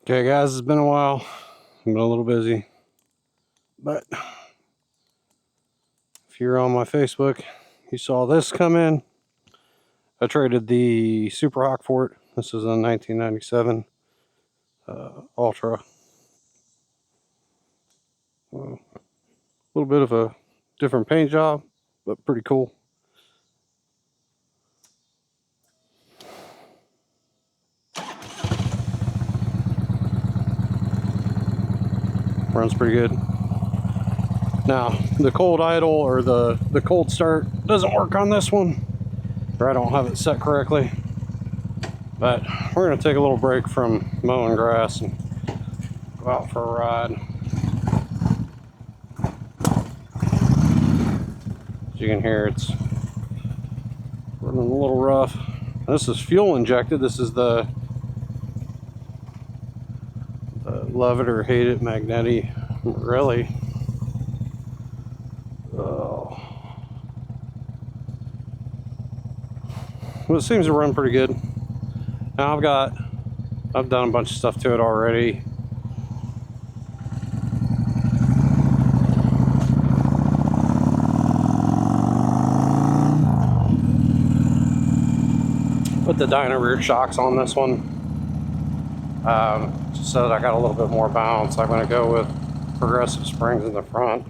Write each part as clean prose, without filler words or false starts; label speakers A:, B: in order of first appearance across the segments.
A: Okay, guys, it's been a while. I've been a little busy, but if you're on my Facebook, you saw this come in. I traded the Super Hawk for it. This is a 1997 Ultra. A little bit of a different paint job, but pretty cool. Runs pretty good. Now, the cold idle or the cold start doesn't work on this one, or I don't have it set correctly. But we're going to take a little break from mowing grass and go out for a ride. As you can hear, it's running a little rough. This is fuel injected. This is the love it or hate it Magneti Morelli. Oh. Well, it seems to run pretty good. Now I've done a bunch of stuff to it already. Put the dyno rear shocks on this one. Just so that I got a little bit more bounce. I'm going to go with progressive springs in the front.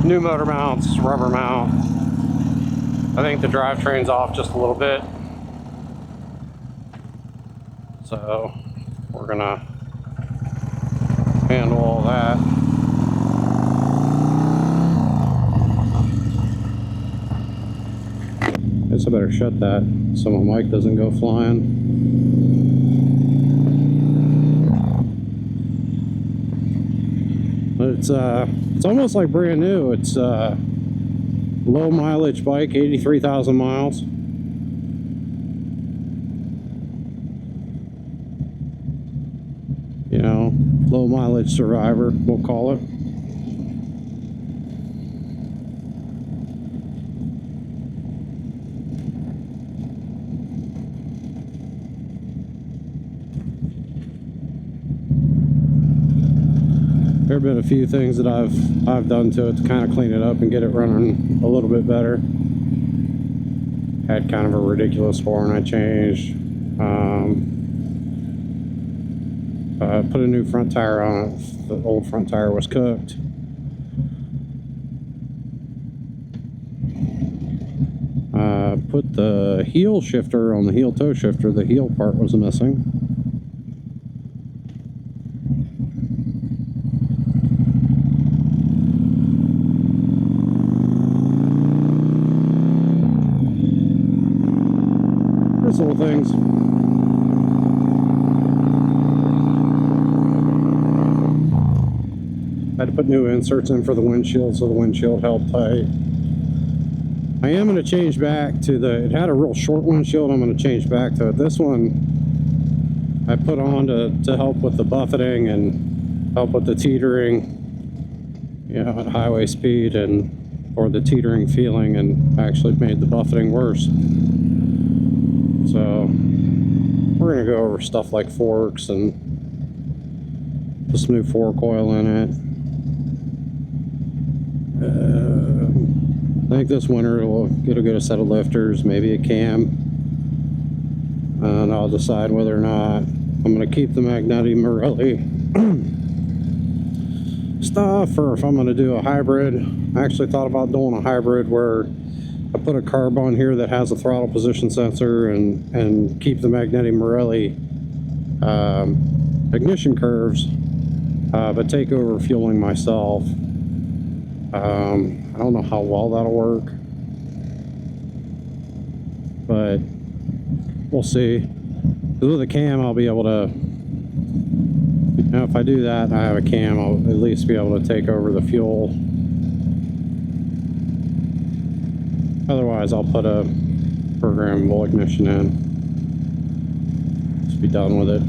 A: New motor mounts, rubber mount. I think the drivetrain's off just a little bit. So we're going to handle all that. Guess I better shut that so my mic doesn't go flying. But it's almost like brand new. It's low mileage bike, 83,000 miles. You know, low mileage survivor, we'll call it. There have been a few things that I've done to it to kind of clean it up and get it running a little bit better. Had kind of a ridiculous horn I changed. Put a new front tire on it. The old front tire was cooked. Put the heel shifter on the heel toe shifter. The heel part was missing. Little things. I had to put new inserts in for the windshield so the windshield held tight. I am going to change back to it had a real short windshield. I'm going to change back to it. This one I put on to help with the buffeting and help with the teetering, you know, at highway speed or the teetering feeling, and actually made the buffeting worse. So we're going to go over stuff like forks and this new fork oil in it. I think this winter we'll get a set of lifters, maybe a cam, and I'll decide whether or not I'm going to keep the Magneti Morelli stuff or if I'm going to do a hybrid. I actually thought about doing a hybrid where I put a carb on here that has a throttle position sensor and keep the Magneti Morelli ignition curves, but take over fueling myself. I don't know how well that'll work, but we'll see. With a cam, I'll be able to, you know, if I do that and I have a cam, I'll at least be able to take over the fuel. Otherwise, I'll put a programmable ignition in. Just be done with it.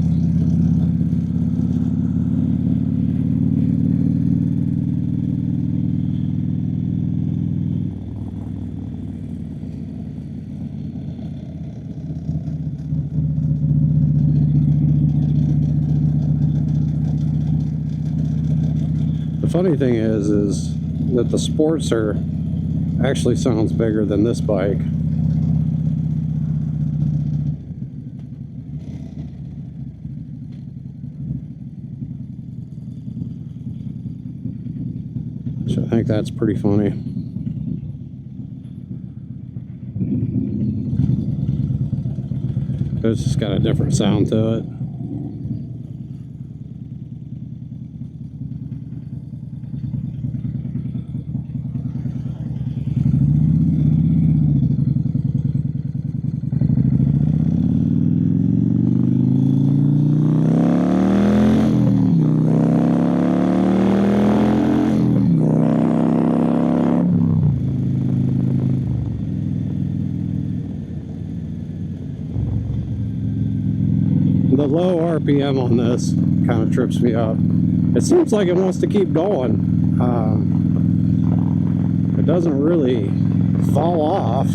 A: funny thing is that the Sportster actually sounds bigger than this bike. So I think that's pretty funny. It's just got a different sound to it. The low RPM on this kind of trips me up. It seems like it wants to keep going. It doesn't really fall off,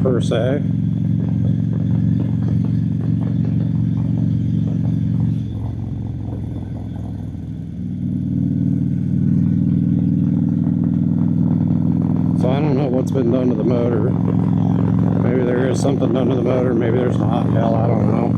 A: per se. So I don't know what's been done to the motor. Maybe there is something done to the motor, maybe there's not. Hell, I don't know.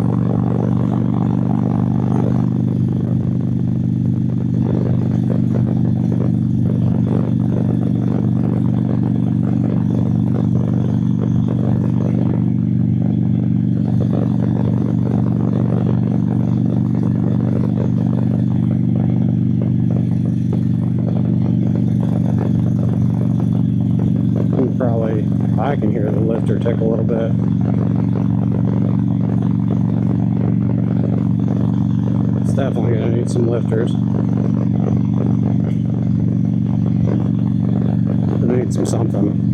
A: Probably, I can hear the lifter tick a little bit. It's definitely going to need some lifters. It needs some something.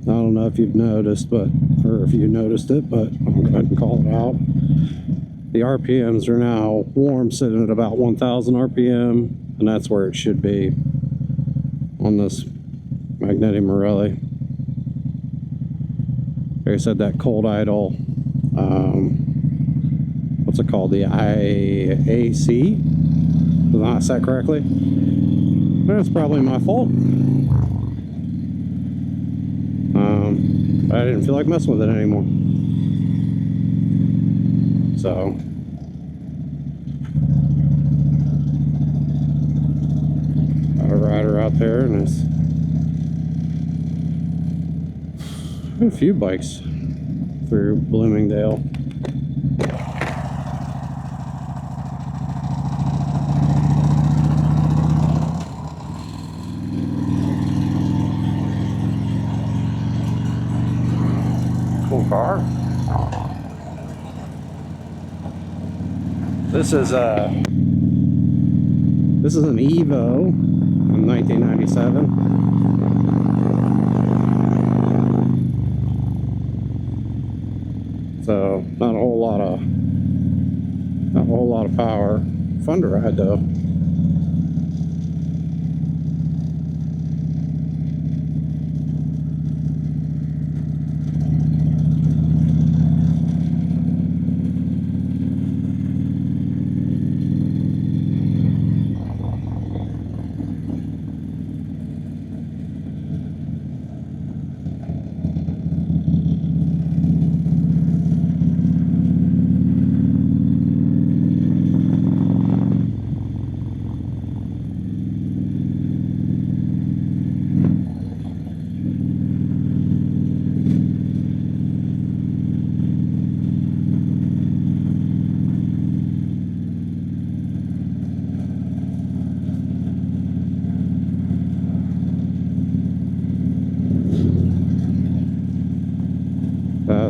A: I don't know if you've noticed, or if you noticed it, but I'll go ahead and call it out. The RPMs are now warm, sitting at about 1,000 RPM, and that's where it should be on this Magneti Marelli. Like I said, that cold idle, what's it called? The IAC? Did I say that correctly? That's probably my fault. I didn't feel like messing with it anymore. So got a rider out there, and it's a few bikes through Bloomingdale. Cool car. This is an Evo in 1997. So not a whole lot of power. Fun to ride though.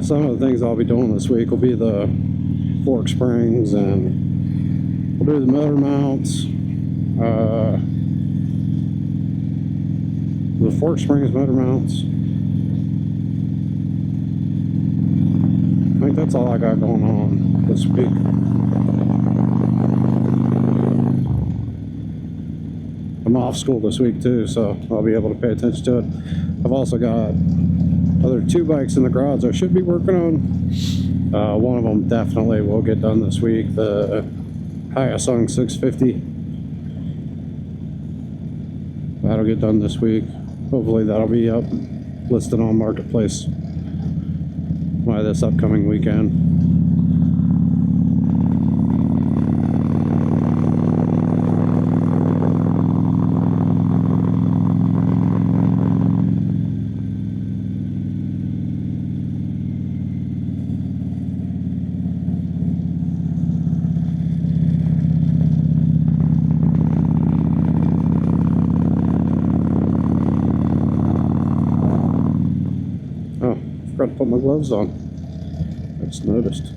A: Some of the things I'll be doing this week will be the fork springs, and we'll do the motor mounts, The Fork Springs motor mounts. I think that's all I got going on this week. I'm off school this week too, so I'll be able to pay attention to it. I've also got other 2 bikes in the garage I should be working on. One of them definitely will get done this week, the Hyosung 650. That'll get done this week. Hopefully that'll be up, listed on Marketplace by this upcoming weekend. Oh, I forgot to put my gloves on. I just noticed.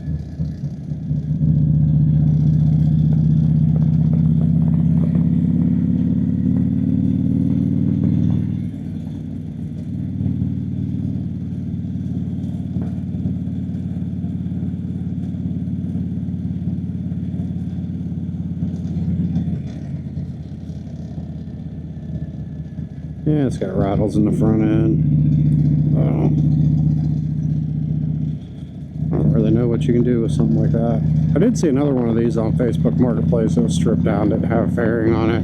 A: Yeah, it's got rattles in the front end. I don't really know what you can do with something like that. I did see another one of these on Facebook Marketplace that was stripped down, didn't have a fairing on it.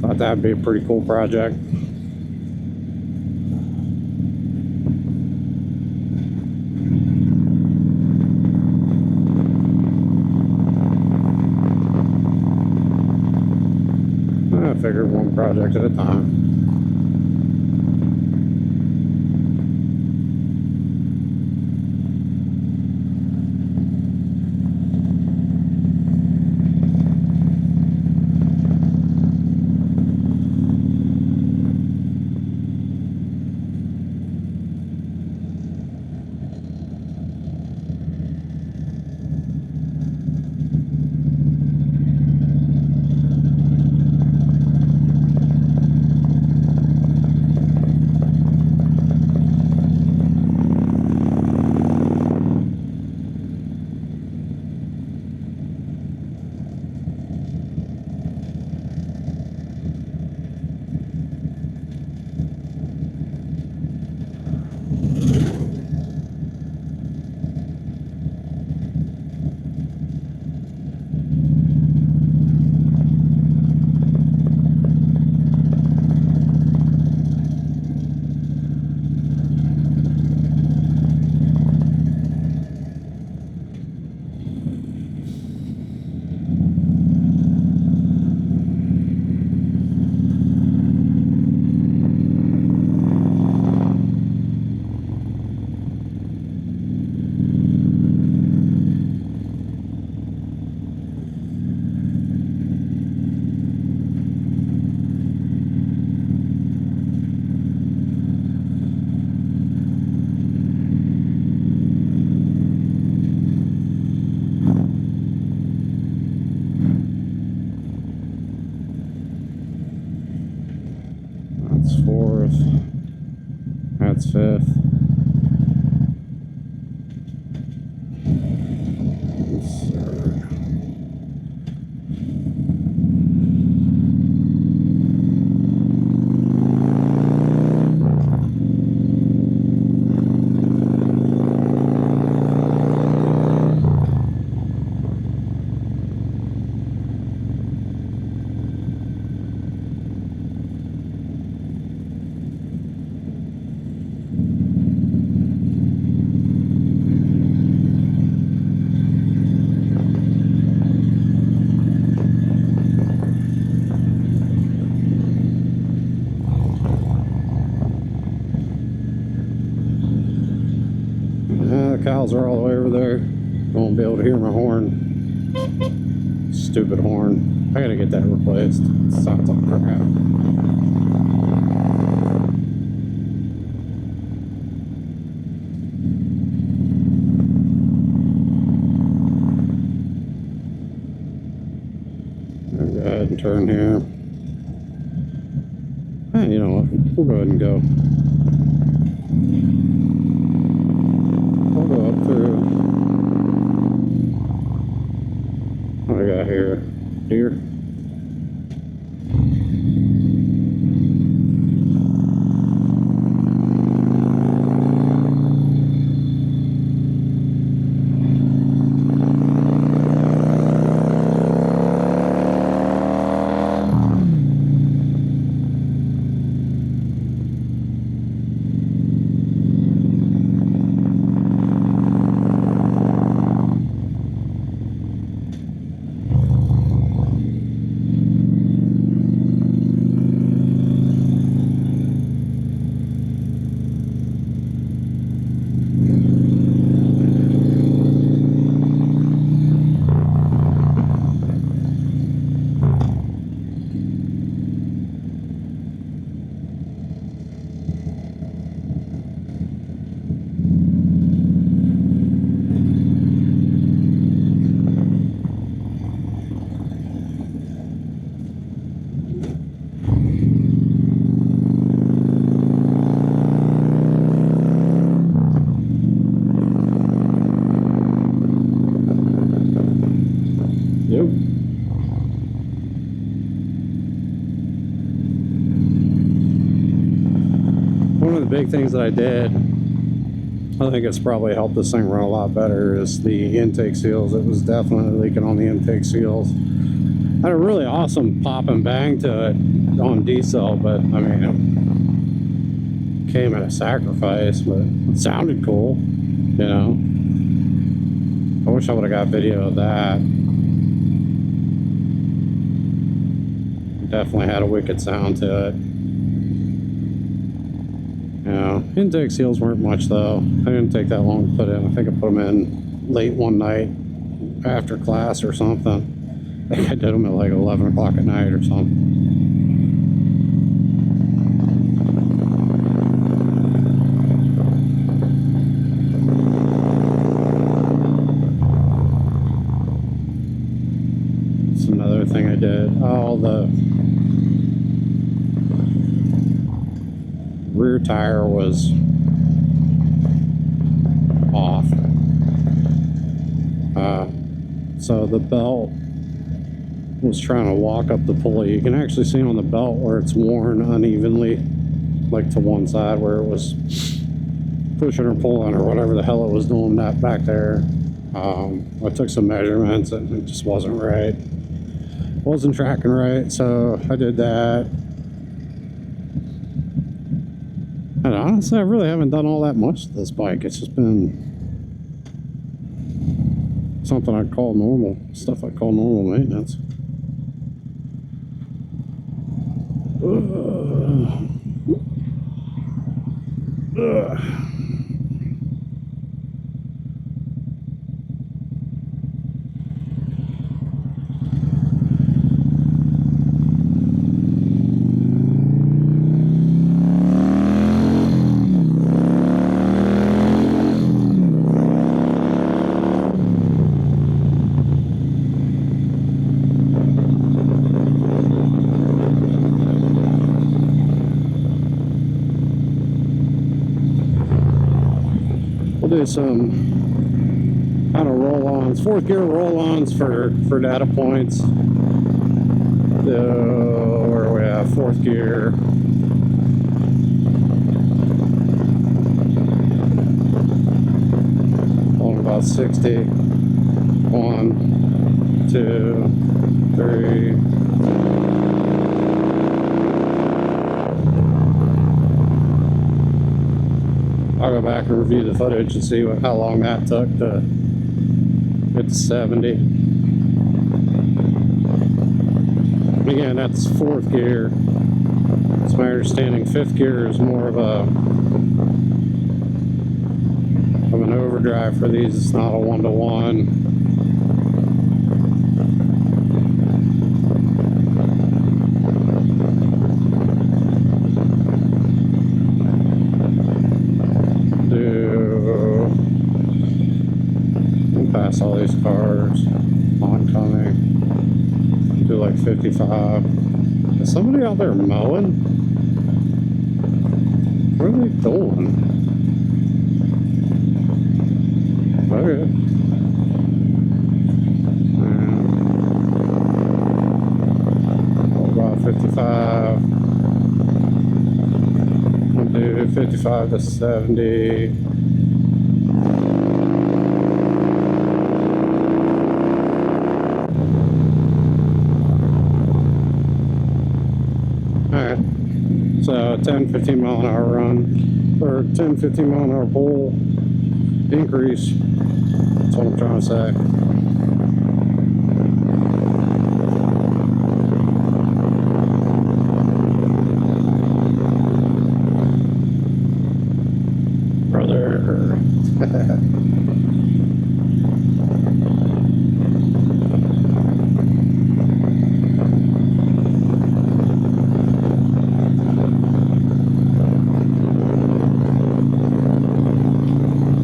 A: Thought that'd be a pretty cool project. I figured one project at a time. That's 4th. That's 5th. That's 3rd. The cows are all the way over there. Won't be able to hear my horn. Stupid horn. I gotta get that replaced. It sounds like crap. Okay. You know what? We'll go ahead and go. We'll go up through. What do I got here? Deer. Yep. One of the big things that I did, I think it's probably helped this thing run a lot better, is the intake seals. It was definitely leaking on the intake seals. I had a really awesome pop and bang to it on diesel, but I mean, it came at a sacrifice, but it sounded cool, you know. I wish I would have got video of that. Definitely had a wicked sound to it. You know, intake seals weren't much though. I didn't take that long to put in. I think I put them in late one night after class or something. I think I did them at like 11 o'clock at night or something. That's another thing I did. Oh, the rear tire was off. So the belt was trying to walk up the pulley. You can actually see on the belt where it's worn unevenly, like to one side where it was pushing or pulling or whatever the hell it was doing that back there. I took some measurements and it just wasn't right. Wasn't tracking right, so I did that. And honestly, I really haven't done all that much to this bike. It's just been something I call normal, stuff I call normal maintenance. Do some kind of roll-ons, fourth gear roll-ons for data points. Where are we at? Fourth gear. On about 60. 1, 2, 3. I'll go back and review the footage and see how long that took to get to 70. Again, that's fourth gear. It's my understanding fifth gear is more of an overdrive for these. It's not a one-to-one. Pass all these cars, oncoming, do like 55. Is somebody out there mowing? What are they doing? Okay. About 55. We'll do 55 to 70. Alright. So 10, 15 mile an hour run, or 10, 15 mile an hour pull increase. That's what I'm trying to say. Brother.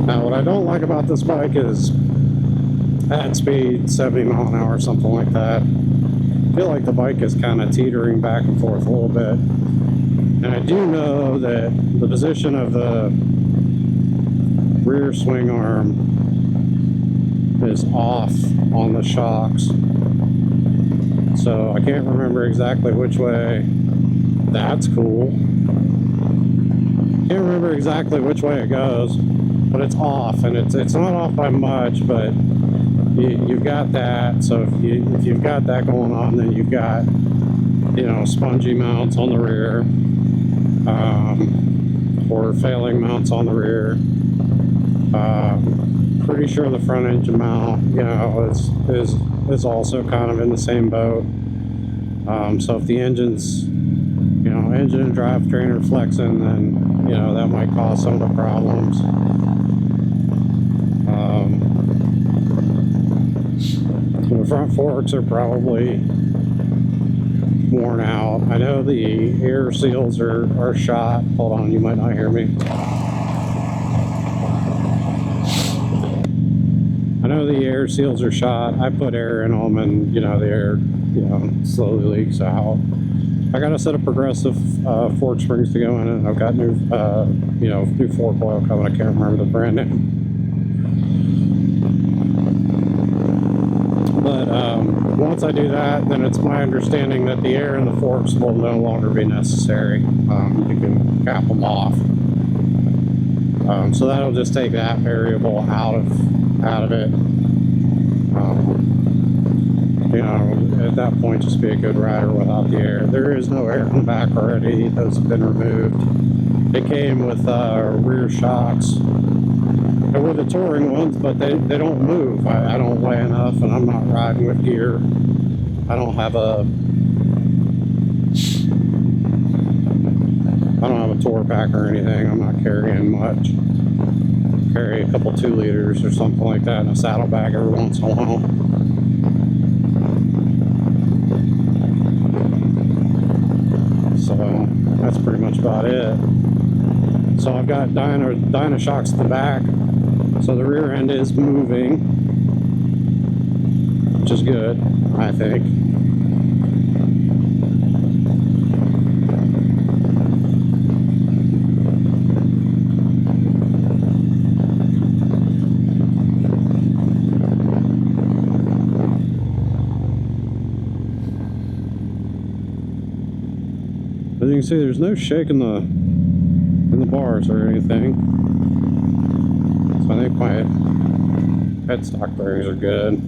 A: Now, what I don't like about this bike is at speed, 70 mile an hour, or something like that. I feel like the bike is kind of teetering back and forth a little bit. And I do know that the position of the rear swing arm is off on the shocks. So I can't remember exactly which way. That's cool. Can't remember exactly which way it goes, but it's off, and it's not off by much, but you've got that. So if you've got that going on, then you've got, you know, spongy mounts on the rear, or failing mounts on the rear. Pretty sure the front engine mount, you know, is also kind of in the same boat. So if the engine's, you know, engine and drivetrain are flexing, then, you know, that might cause some of the problems. The front forks are probably worn out. I know the air seals are shot. Hold on, you might not hear me. I know the air seals are shot. I put air in them, and, you know, the air, you know, slowly leaks out. I got a set of progressive fork springs to go in it. I've got new, you know, new fork oil coming. I can't remember the brand name. But once I do that, then it's my understanding that the air in the forks will no longer be necessary. You can cap them off. So that'll just take that variable out of it. You know, at that point, just be a good rider without the air. There is no air in the back already. Those have been removed. It came with rear shocks. They were the touring ones, but they don't move. I don't weigh enough, and I'm not riding with gear. I don't have a tour pack or anything. I'm not carrying much. Carry a couple 2 liters or something like that in a saddlebag every once in a while. So that's pretty much about it. So I've got dyno shocks at the back, so the rear end is moving, which is good, I think. As you can see, there's no shake in the bars or anything. So I think my headstock bearings are good.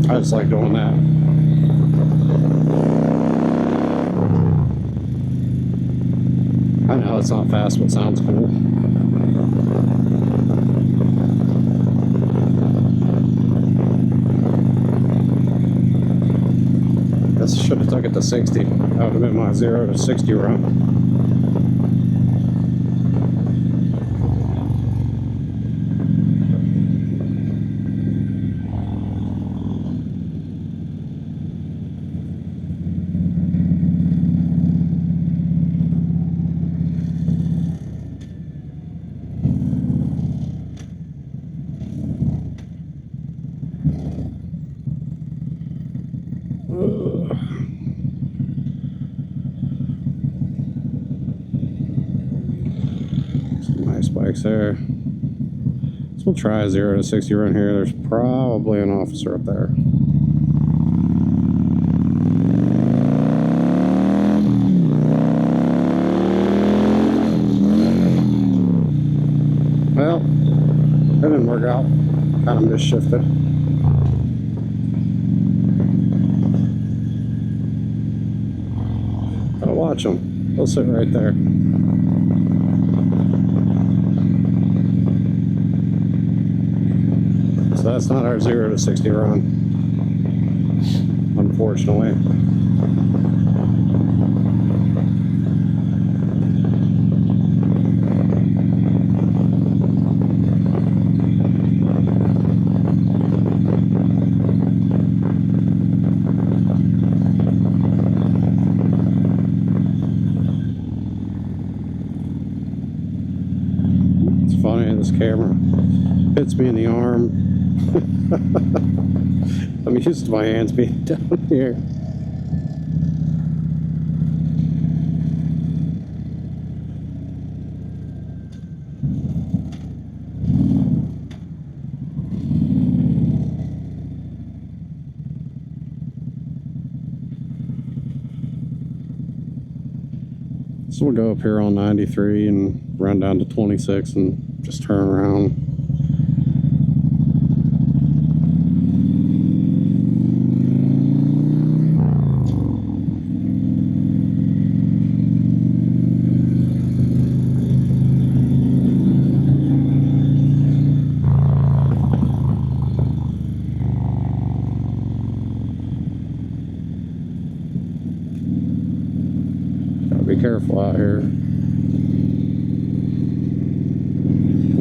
A: I just like doing that. I know it's not fast, but it sounds cool. to 60. That would have been my 0 to 60 run. Some nice bikes there. So we'll try a 0 to 60 run here. There's probably an officer up there. Well, that didn't work out. Kind of misshifted. Gotta watch them. They'll sit right there. So that's not our 0 to 60 run, unfortunately. It's funny, this camera hits me in the arm. I'm used to my hands being down here. So we'll go up here on 93 and run down to 26 and just turn around. Be careful out here. I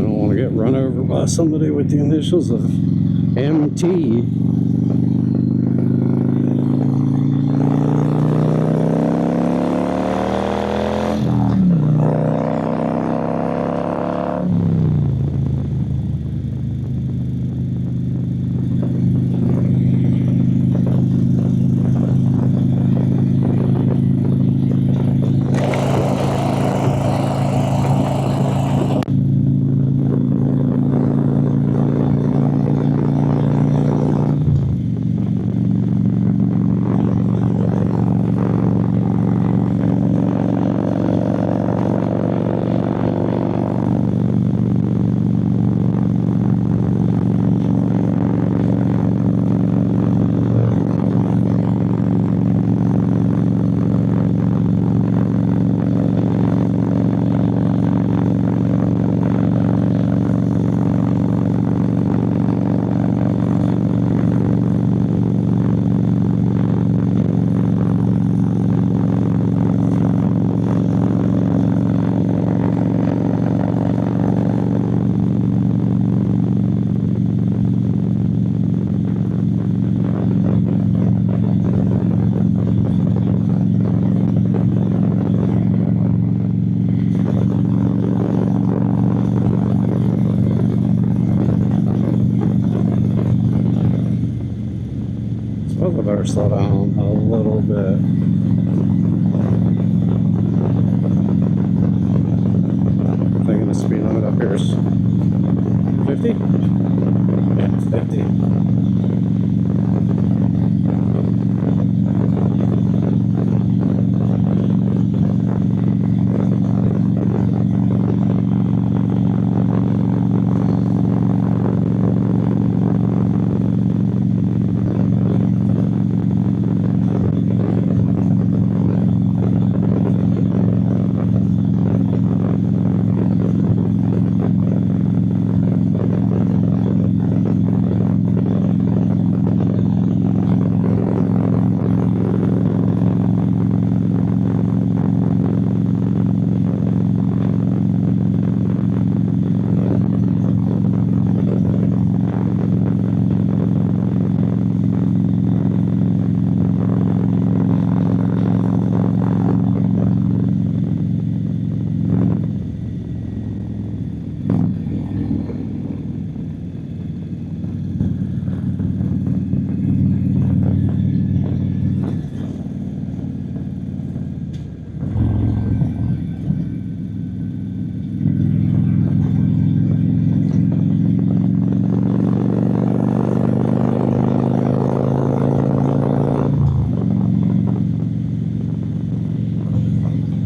A: don't want to get run over by somebody with the initials of MT. I better slow down a little bit. I'm thinking the speed limit up here is 50? Yeah, 50.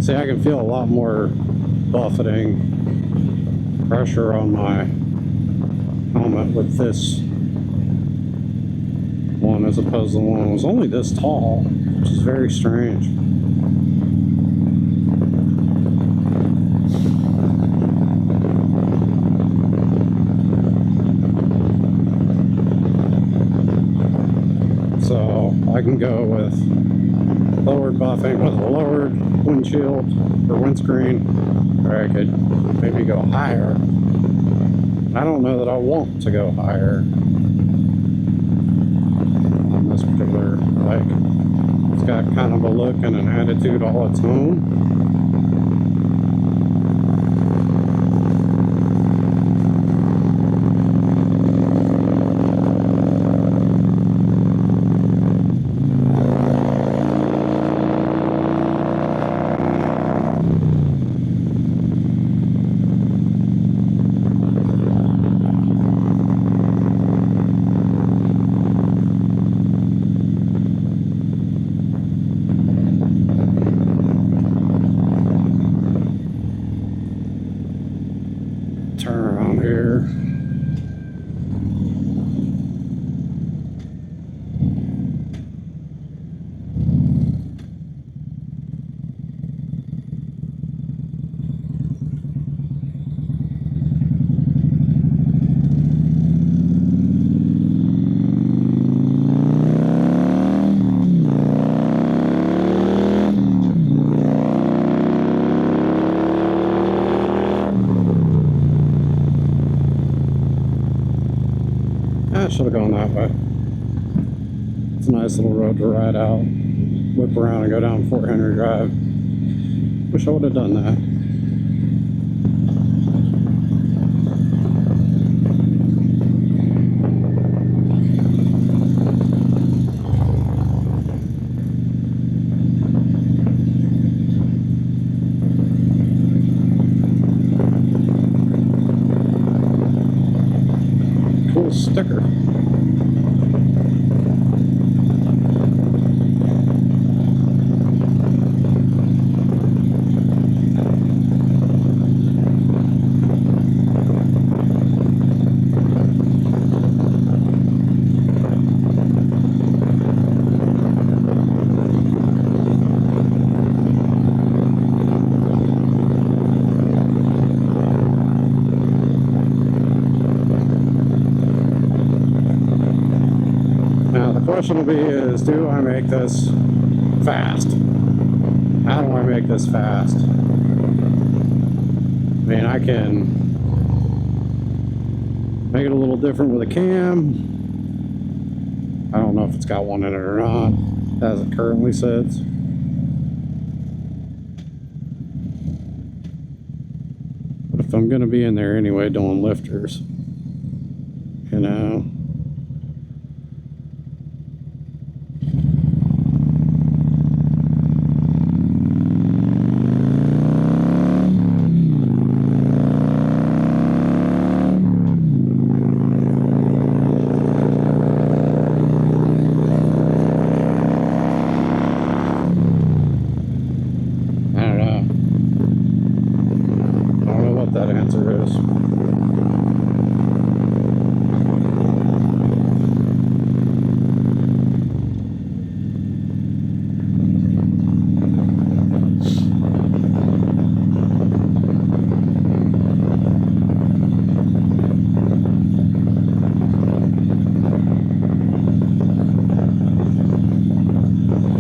A: See, I can feel a lot more buffeting pressure on my helmet with this one as opposed to the one that was only this tall, which is very strange. So I can go with lowered buffing with a lowered windshield or windscreen, or I could maybe go higher. I don't know that I want to go higher on this particular bike. It's got kind of a look and an attitude all its own. Turn around here. I should have gone that way. It's a nice little road to ride out, whip around and go down Fort Henry Drive. Wish I would have done that. Cool sticker. Now the question will be is, do I make this fast? How do I make this fast? I mean, I can make it a little different with a cam. I don't know if it's got one in it or not, as it currently sits. But if I'm gonna be in there anyway doing lifters, you know, that answer is.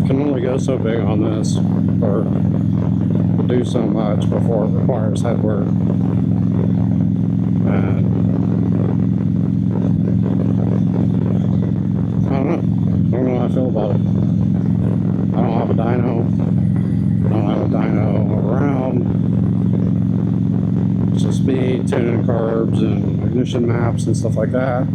A: Can only go so big on this, or do so much before it requires head work. And I don't know. I don't know how I feel about it. I don't have a dyno. I don't have a dyno around. It's just me tuning carbs and ignition maps and stuff like that.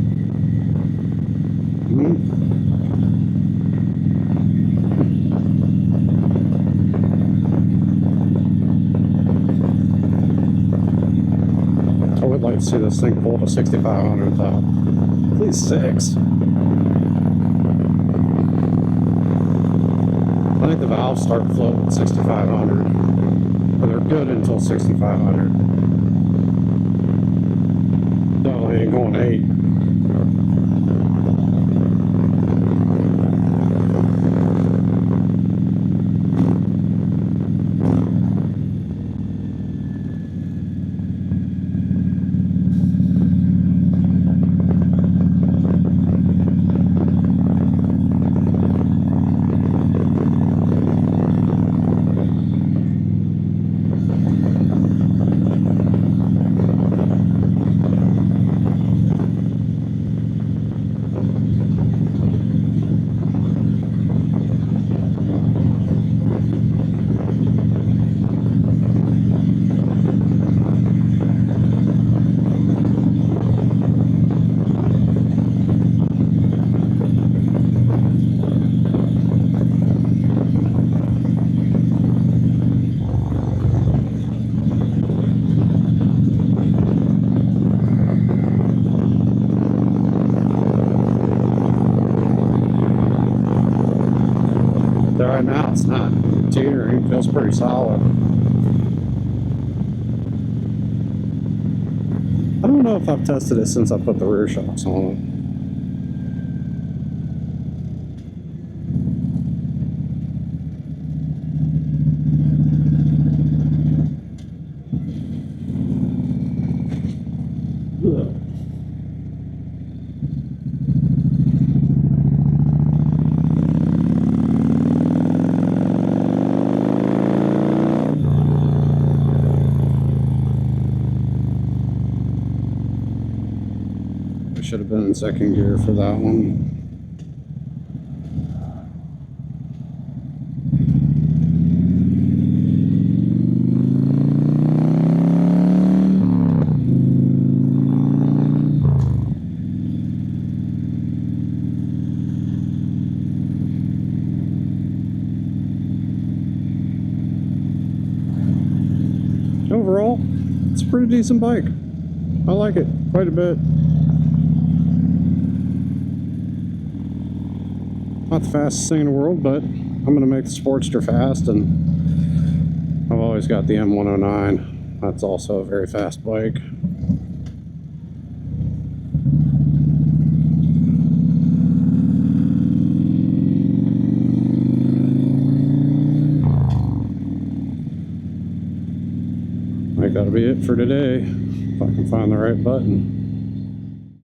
A: I would like to see this thing pull to 6,500 though. At least 6. I think the valves start floating at 6,500. but they're good until 6,500. Definitely ain't going 8. Right now it's not teetering, it feels pretty solid. I don't know if I've tested it since I put the rear shocks on it. Should have been in second gear for that one. Overall, it's a pretty decent bike. I like it quite a bit. Not the fastest thing in the world, but I'm going to make the Sportster fast, and I've always got the M109. That's also a very fast bike. I think that'll be it for today, if I can find the right button.